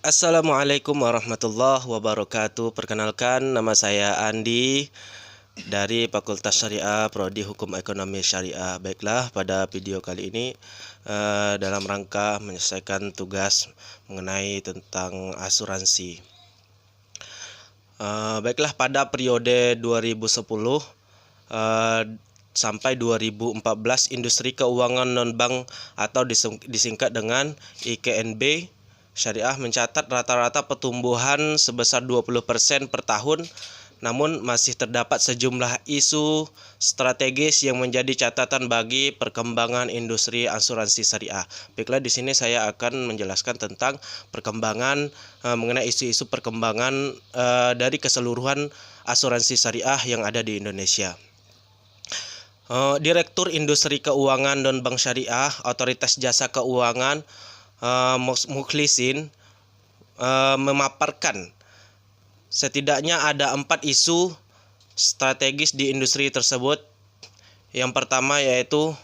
Assalamualaikum warahmatullahi wabarakatuh. Perkenalkan, nama saya Andi dari Fakultas Syariah Prodi Hukum Ekonomi Syariah. Baiklah, pada video kali ini dalam rangka menyelesaikan tugas mengenai tentang asuransi. Baiklah, pada periode 2010 sampai 2014, industri keuangan non-bank atau disingkat dengan IKNB Syariah mencatat rata-rata pertumbuhan sebesar 20% per tahun, namun masih terdapat sejumlah isu strategis yang menjadi catatan bagi perkembangan industri asuransi syariah. Baiklah, di sini saya akan menjelaskan tentang perkembangan mengenai isu-isu perkembangan dari keseluruhan asuransi syariah yang ada di Indonesia. Direktur Industri Keuangan dan Bank Syariah Otoritas Jasa Keuangan Mukhlisin memaparkan setidaknya ada 4 isu strategis di industri tersebut. Yang pertama yaitu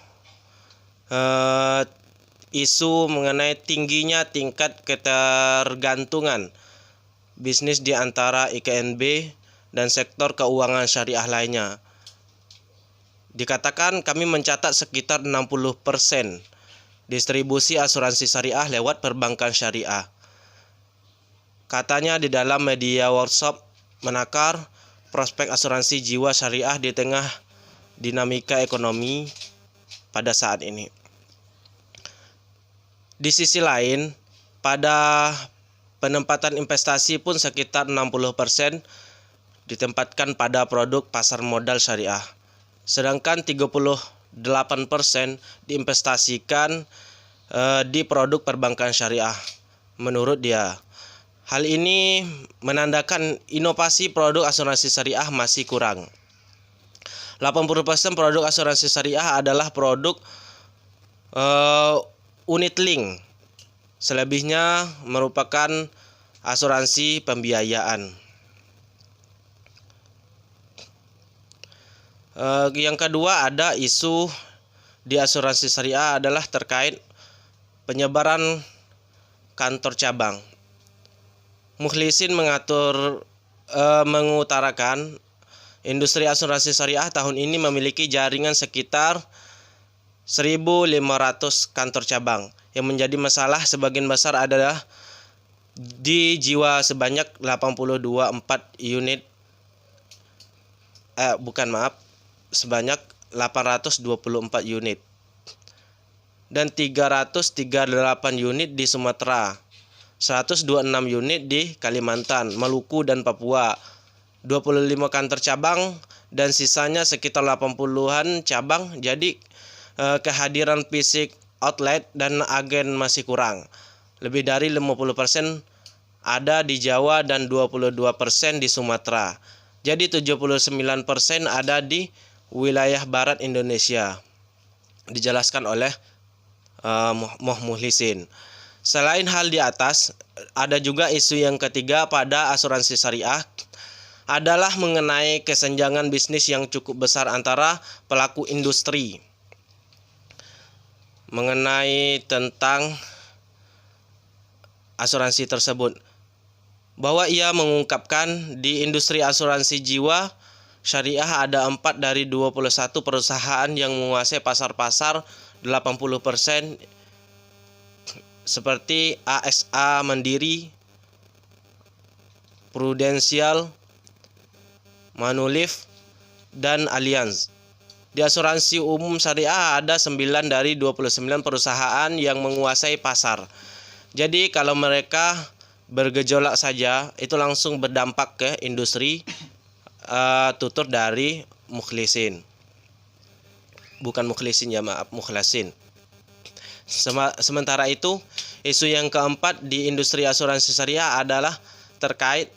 isu mengenai tingginya tingkat ketergantungan bisnis di antara IKNB dan sektor keuangan syariah lainnya. Dikatakan kami mencatat sekitar 60% distribusi asuransi syariah lewat perbankan syariah. Katanya di dalam media workshop menakar prospek asuransi jiwa syariah di tengah dinamika ekonomi pada saat ini. Di sisi lain, pada penempatan investasi pun sekitar 60% ditempatkan pada produk pasar modal syariah. Sedangkan 38% diinvestasikan di produk perbankan syariah. Menurut dia, hal ini menandakan inovasi produk asuransi syariah masih kurang. 80% produk asuransi syariah adalah produk unit link. Selebihnya merupakan asuransi pembiayaan. Yang kedua, ada isu di asuransi syariah adalah terkait penyebaran kantor cabang. Mukhlisin mengutarakan industri asuransi syariah tahun ini memiliki jaringan sekitar 1.500 kantor cabang. Yang menjadi masalah sebagian besar adalah di jiwa sebanyak 82,4 unit sebanyak 824 unit dan 338 unit di Sumatera, 126 unit di Kalimantan, Maluku dan Papua, 25 kantor cabang dan sisanya sekitar 80-an cabang. Jadi kehadiran fisik outlet dan agen masih kurang. Lebih dari 50% ada di Jawa dan 22% di Sumatera. Jadi 79% ada di wilayah barat Indonesia. Dijelaskan oleh Mukhlisin. Selain hal di atas, ada juga isu yang ketiga pada asuransi syariah adalah mengenai kesenjangan bisnis yang cukup besar antara pelaku industri. Mengenai tentang asuransi tersebut, bahwa ia mengungkapkan di industri asuransi jiwa syariah ada 4 dari 21 perusahaan yang menguasai pasar-pasar 80%, seperti AXA Mandiri, Prudential, Manulife, dan Allianz. Di asuransi umum syariah ada 9 dari 29 perusahaan yang menguasai pasar. Jadi kalau mereka bergejolak saja itu langsung berdampak ke industri, tutur dari Mukhlisin. Bukan Mukhlisin ya, maaf, Mukhlasin. Sementara itu, isu yang keempat di industri asuransi syariah adalah terkait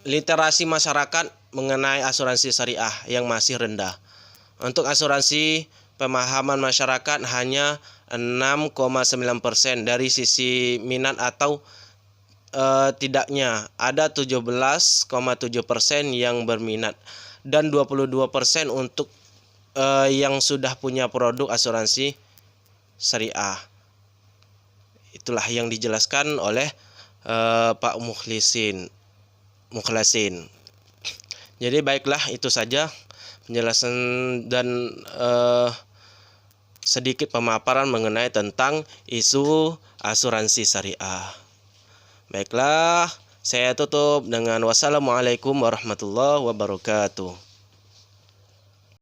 literasi masyarakat mengenai asuransi syariah yang masih rendah. Untuk asuransi, pemahaman masyarakat hanya 6,9% dari sisi minat atau tidaknya. Ada 17,7% yang berminat dan 22% untuk yang sudah punya produk asuransi syariah. Itulah yang dijelaskan oleh Pak Mukhlasin. Jadi baiklah, itu saja penjelasan dan sedikit pemaparan mengenai tentang isu asuransi syariah. Baiklah, saya tutup dengan wassalamualaikum warahmatullahi wabarakatuh.